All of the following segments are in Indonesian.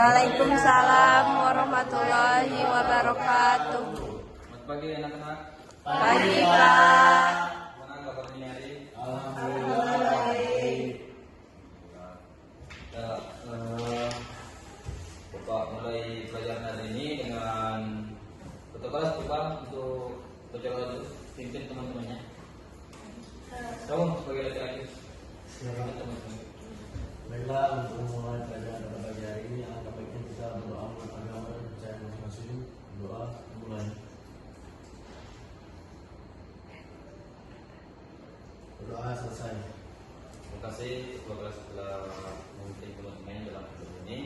Waalaikumsalam warahmatullahi wabarakatuh. Selamat pagi anak-anak. Pagi Pak. Gimana kabarnya hari? Alhamdulillah baik. Ya, Bapak mulai pelajaran hari ini dengan ketua kelas coba untuk baca dulu pimpin teman-temannya. Kamu sebagai laki-laki. Silakan teman-teman. Baiklah, untuk memulai pelajaran pada pagi hari ini, alangkah baiknya kita berdoa menurut agama dan percaya masing-masing. Doa mulai. Berdoa selesai. Terima kasih ketua kelas telah memimpin teman-teman dalam video ini.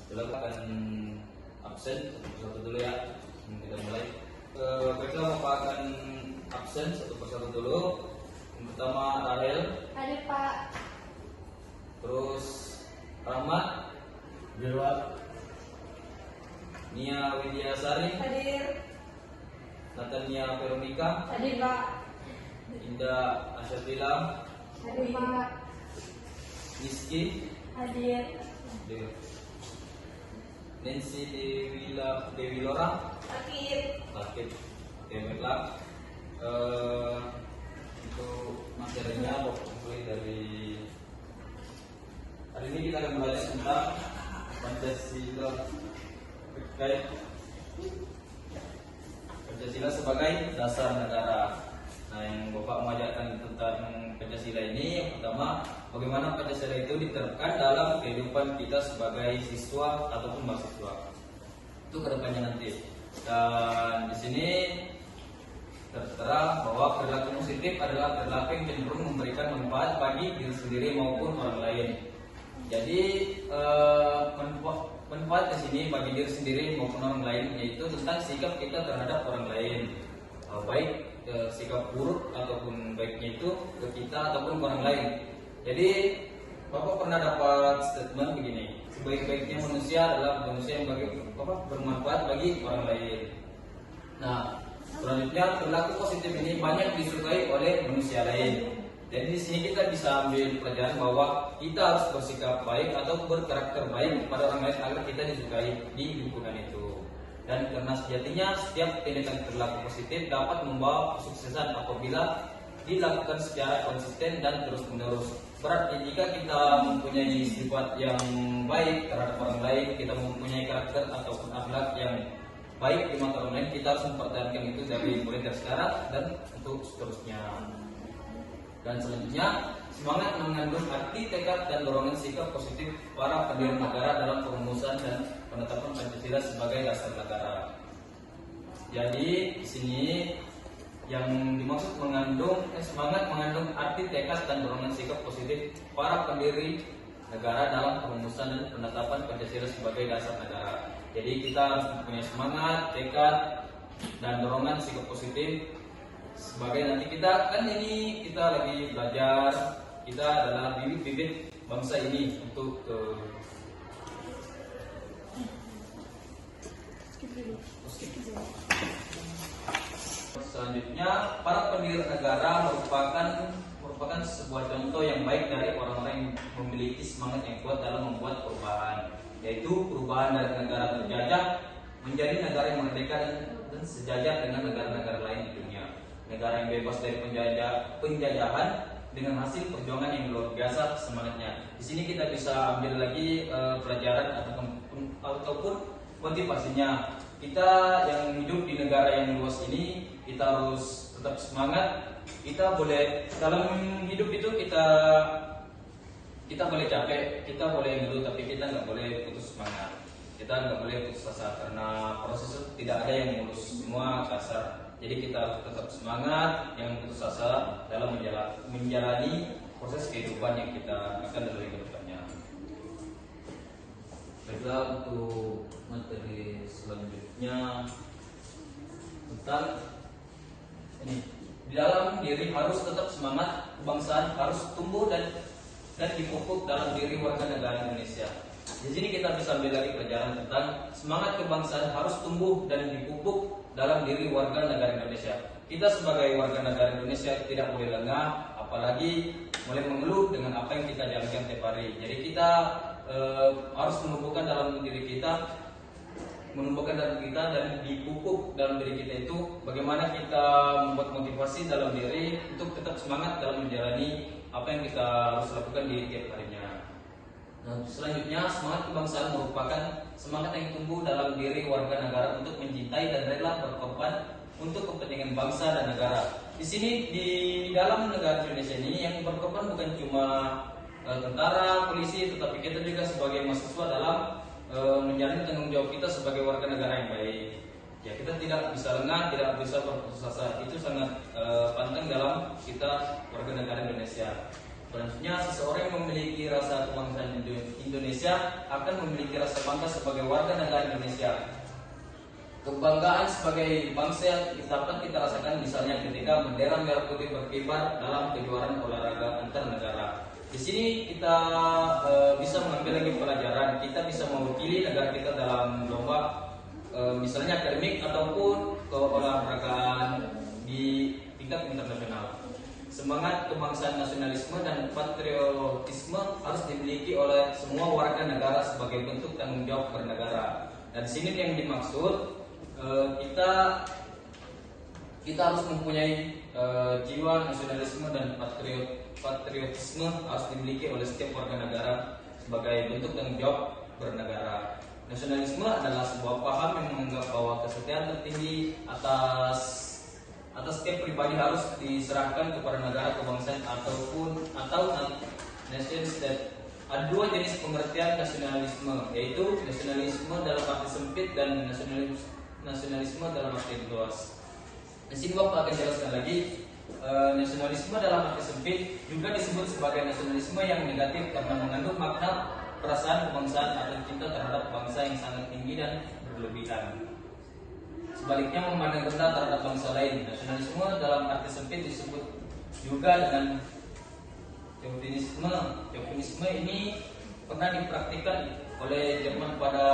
Kita akan absen satu-satu dulu ya. Kita mulai. Baiklah, Bapak akan absen satu persatu dulu. Yang pertama Rahel, Hadir Pak. terus Rahmat, Dirwat, Nia Widiasari, Hadir. Natania Veronica, Hadir Pak. Indah Asyafila, Hadir Pak. Rizky, Hadir. Nancy Dewi Lora, Hadir. sakit. Oke, baiklah. Untuk materinya mulai dari hari ini kita akan belajar tentang Pancasila terkait Pancasila sebagai dasar negara. Nah, yang Bapak mengajarkan tentang Pancasila ini, yang pertama, bagaimana Pancasila itu diterapkan dalam kehidupan kita sebagai siswa ataupun mahasiswa. Itu kedepannya nanti. Dan di sini tertera bahwa perilaku positif adalah perilaku yang cenderung memberikan manfaat bagi diri sendiri maupun orang lain. Jadi manfaat di sini bagi diri sendiri maupun orang lain yaitu tentang sikap kita terhadap orang lain, baik sikap buruk ataupun baiknya itu ke kita ataupun ke orang lain. Jadi Bapak pernah dapat statement begini, sebaik-baiknya manusia adalah manusia yang bermanfaat bagi orang lain. Nah, selanjutnya perilaku positif ini banyak disukai oleh manusia lain. Jadi di sini kita bisa ambil pelajaran bahwa kita harus bersikap baik atau berkarakter baik kepada orang lain agar kita disukai di lingkungan itu. Dan karena sejatinya setiap tindakan perilaku positif dapat membawa kesuksesan apabila dilakukan secara konsisten dan terus-menerus. Berarti jika kita mempunyai sifat yang baik terhadap orang lain, kita mempunyai karakter ataupun akhlak yang baik di mata orang lain, kita harus mempertahankan itu mulai dari sekarang dan untuk seterusnya. Dan selanjutnya, semangat mengandung arti, tekad, dan dorongan sikap positif para pendiri negara dalam perumusan dan penetapan Pancasila sebagai dasar negara. Jadi di sini yang dimaksud semangat mengandung arti, tekad, dan dorongan sikap positif para pendiri negara dalam perumusan dan penetapan Pancasila sebagai dasar negara. Jadi kita harus mempunyai semangat, tekad, dan dorongan sikap positif sebagai nanti kita lagi belajar, kita adalah bibit-bibit bangsa ini untuk selanjutnya para pendiri negara merupakan sebuah contoh yang baik dari orang-orang yang memiliki semangat yang kuat dalam membuat perubahan, yaitu perubahan dari negara terjajah menjadi negara yang merdeka dan sejajar dengan negara-negara lain di dunia. Negara yang bebas dari penjajahan dengan hasil perjuangan yang luar biasa semangatnya. Di sini kita bisa ambil lagi pelajaran ataupun motivasinya. Kita yang hidup di negara yang luas ini, kita harus tetap semangat. Kita boleh dalam hidup itu kita boleh capek, kita boleh ngeluh, tapi kita nggak boleh putus semangat. Kita nggak boleh putus asa karena proses itu tidak ada yang mulus, semua kasar. Jadi kita harus tetap semangat, yang putus asa dalam menjalani proses kehidupan yang kita akan lalui ke depannya. Baiklah, untuk materi selanjutnya tentang ini, di dalam diri harus tetap semangat, kebangsaan harus tumbuh dan dipupuk dalam diri warga negara Indonesia. Di sini kita bisa ambil lagi pelajaran tentang semangat kebangsaan harus tumbuh dan dipupuk dalam diri warga negara Indonesia. Kita sebagai warga negara Indonesia tidak boleh lengah, apalagi mulai mengeluh dengan apa yang kita jalankan tiap hari. Jadi kita harus menumbuhkan dalam diri kita, dan dipupuk dalam diri kita itu bagaimana kita membuat motivasi dalam diri untuk tetap semangat dalam menjalani apa yang kita harus lakukan di tiap harinya. Nah, selanjutnya, semangat kebangsaan merupakan semangat yang tumbuh dalam diri warga negara untuk mencintai dan rela berkorban untuk kepentingan bangsa dan negara. Di sini di dalam negara Indonesia ini yang berkorban bukan cuma tentara, polisi, tetapi kita juga sebagai mahasiswa dalam menjalani tanggung jawab kita sebagai warga negara yang baik. Ya, kita tidak bisa lengah, tidak bisa berputus asa. Itu sangat penting dalam kita warga negara Indonesia. Selanjutnya, seseorang yang memiliki rasa kebangsaan Indonesia akan memiliki rasa bangga sebagai warga negara Indonesia. Kebanggaan sebagai bangsa dapat kita rasakan misalnya ketika bendera merah putih berkibar dalam kejuaraan olahraga antar negara. Di sini kita bisa mengambil lagi pelajaran, kita bisa mewakili negara kita dalam lomba misalnya akademik ataupun keolahragaan di tingkat internasional. Semangat kebangsaan, nasionalisme dan patriotisme harus dimiliki oleh semua warga negara sebagai bentuk tanggung jawab bernegara. Dan di sini yang dimaksud kita harus mempunyai jiwa nasionalisme dan patriotisme harus dimiliki oleh setiap warga negara sebagai bentuk tanggung jawab bernegara. Nasionalisme adalah sebuah paham yang menganggap bahwa kesetiaan tertinggi atas setiap pribadi harus diserahkan kepada negara, kebangsaan atau nation state. Ada dua jenis pengertian nasionalisme, yaitu nasionalisme dalam arti sempit dan nasionalisme dalam arti luas. Di sini Bapak akan jelaskan lagi. Nasionalisme dalam arti sempit juga disebut sebagai nasionalisme yang negatif karena mengandung makna perasaan kebangsaan atau cinta terhadap bangsa yang sangat tinggi dan berlebihan. Sebaliknya, memandang rendah terhadap bangsa lain. Nasionalisme dalam arti sempit disebut juga dengan chauvinisme. Chauvinisme ini pernah dipraktikkan oleh Jerman pada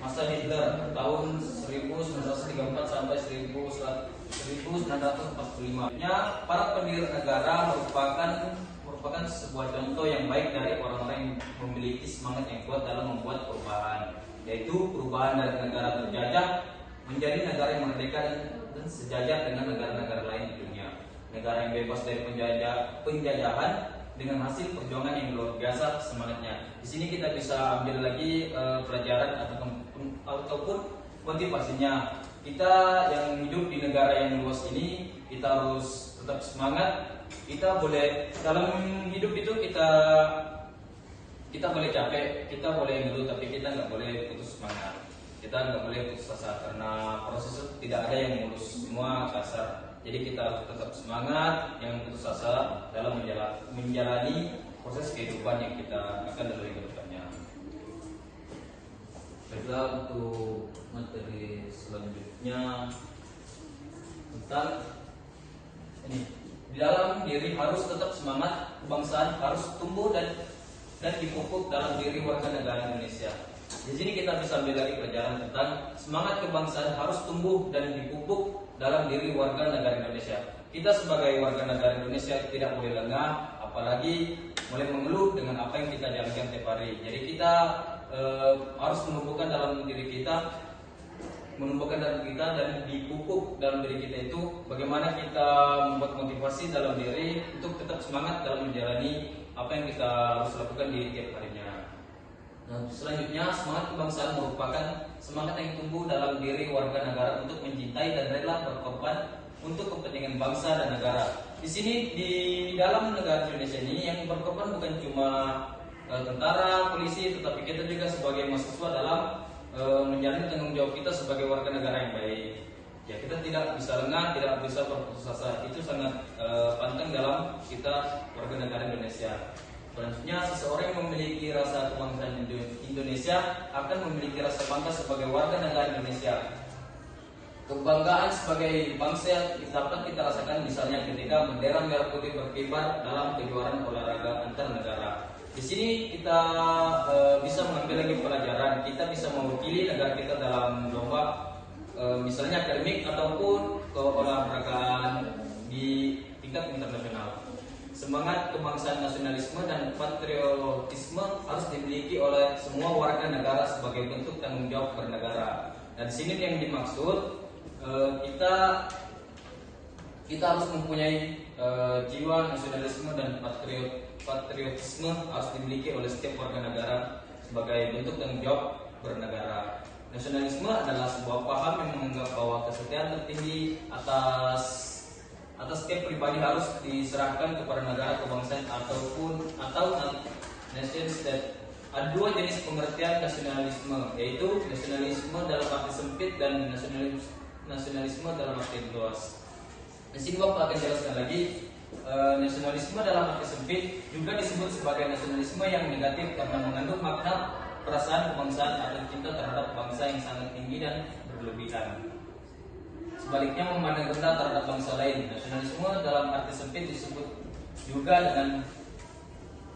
masa Hitler tahun 1934 sampai 1945. Para pendiri negara merupakan sebuah contoh yang baik dari orang-orang yang memiliki semangat yang kuat dalam membuat perubahan, yaitu perubahan dari negara terjajah menjadi negara yang merdeka dan sejajar dengan negara-negara lain di dunia. Negara yang bebas dari penjajahan dengan hasil perjuangan yang luar biasa semangatnya. Di sini kita bisa ambil lagi pelajaran ataupun motivasinya. Kita yang hidup di negara yang luas ini, kita harus tetap semangat. Kita boleh dalam hidup itu kita boleh capek, kita boleh ngeluh, tapi kita nggak boleh putus semangat. Kita nggak boleh putus asa karena proses itu tidak ada yang mulus, semua kasar. Jadi kita harus tetap semangat, yang putus asa dalam menjalani proses kehidupan yang kita akan lalui ke depannya. Baiklah, untuk materi selanjutnya tentang ini. Di dalam diri harus tetap semangat, kebangsaan harus tumbuh dan dipupuk dalam diri warga negara Indonesia. Di sini kita bisa ambil lagi pelajaran tentang semangat kebangsaan harus tumbuh dan dipupuk dalam diri warga negara Indonesia. Kita sebagai warga negara Indonesia tidak boleh lengah, apalagi mulai mengeluh dengan apa yang kita jalankan tiap hari. Jadi kita harus menumbuhkan dalam diri kita, dan dipupuk dalam diri kita itu bagaimana kita membuat motivasi dalam diri untuk tetap semangat dalam menjalani apa yang kita harus lakukan di tiap harinya. Nah, selanjutnya, semangat kebangsaan merupakan semangat yang tumbuh dalam diri warga negara untuk mencintai dan rela berkorban untuk kepentingan bangsa dan negara. Di sini di dalam negara Indonesia ini yang berkorban bukan cuma tentara, polisi, tetapi kita juga sebagai mahasiswa dalam menjalani tanggung jawab kita sebagai warga negara yang baik. Ya, kita tidak bisa lengah, tidak bisa berputus asa. Itu sangat penting dalam kita warga negara Indonesia. Selanjutnya, seseorang yang memiliki rasa kebangsaan Indonesia akan memiliki rasa bangga sebagai warga negara Indonesia. Kebanggaan sebagai bangsa dapat kita rasakan misalnya ketika bendera merah putih berkibar dalam kejuaraan olahraga antar negara. Di sini kita bisa mengambil lagi pelajaran, kita bisa mewakili negara kita dalam lomba misalnya akademik ataupun keolahragaan di tingkat internasional. semangat kebangsaan, nasionalisme dan patriotisme harus dimiliki oleh semua warga negara sebagai bentuk tanggung jawab bernegara. Dan di sini yang dimaksud kita harus mempunyai jiwa nasionalisme dan patriotisme harus dimiliki oleh setiap warga negara sebagai bentuk tanggung jawab bernegara. Nasionalisme adalah sebuah paham yang menganggap bahwa kesetiaan tertinggi atas setiap pribadi harus diserahkan kepada negara, kebangsaan atau nation state. Ada dua jenis pengertian nasionalisme, yaitu nasionalisme dalam arti sempit dan nasionalisme dalam arti luas. Di sini Bapak akan jelaskan lagi. Nasionalisme dalam arti sempit juga disebut sebagai nasionalisme yang negatif karena mengandung makna perasaan kebangsaan atau cinta terhadap bangsa yang sangat tinggi dan berlebihan. Sebaliknya memandang rendah terhadap bangsa lain. Nasionalisme dalam arti sempit disebut juga dengan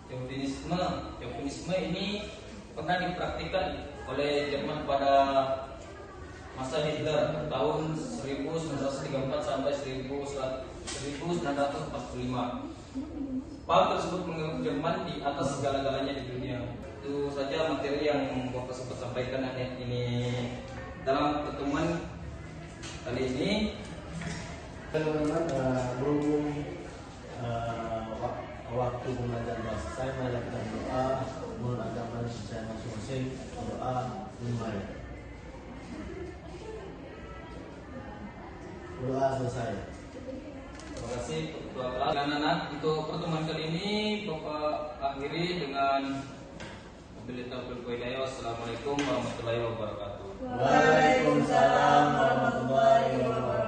chauvinisme. Chauvinisme ini pernah dipraktikkan oleh Jerman pada masa Hitler tahun 1934 sampai 1945. Paham tersebut menganggap Jerman di atas segala-galanya di dunia. Itu saja materi yang Bapak sempat sampaikan ini dalam pertemuan kali ini. Teman-teman, berhubung waktu belajar bahasa saya, mari kita doa menurut agama secara masing-masing. Doa dimulai. Doa selesai. Terima kasih Ketua Kelas. Anak-anak, untuk pertemuan kali ini Bapak akhiri dengan wabillahi taufiq wal hidayah. Wassalamualaikum warahmatullahi wabarakatuh. Waalaikumsalam warahmatullahi wabarakatuh.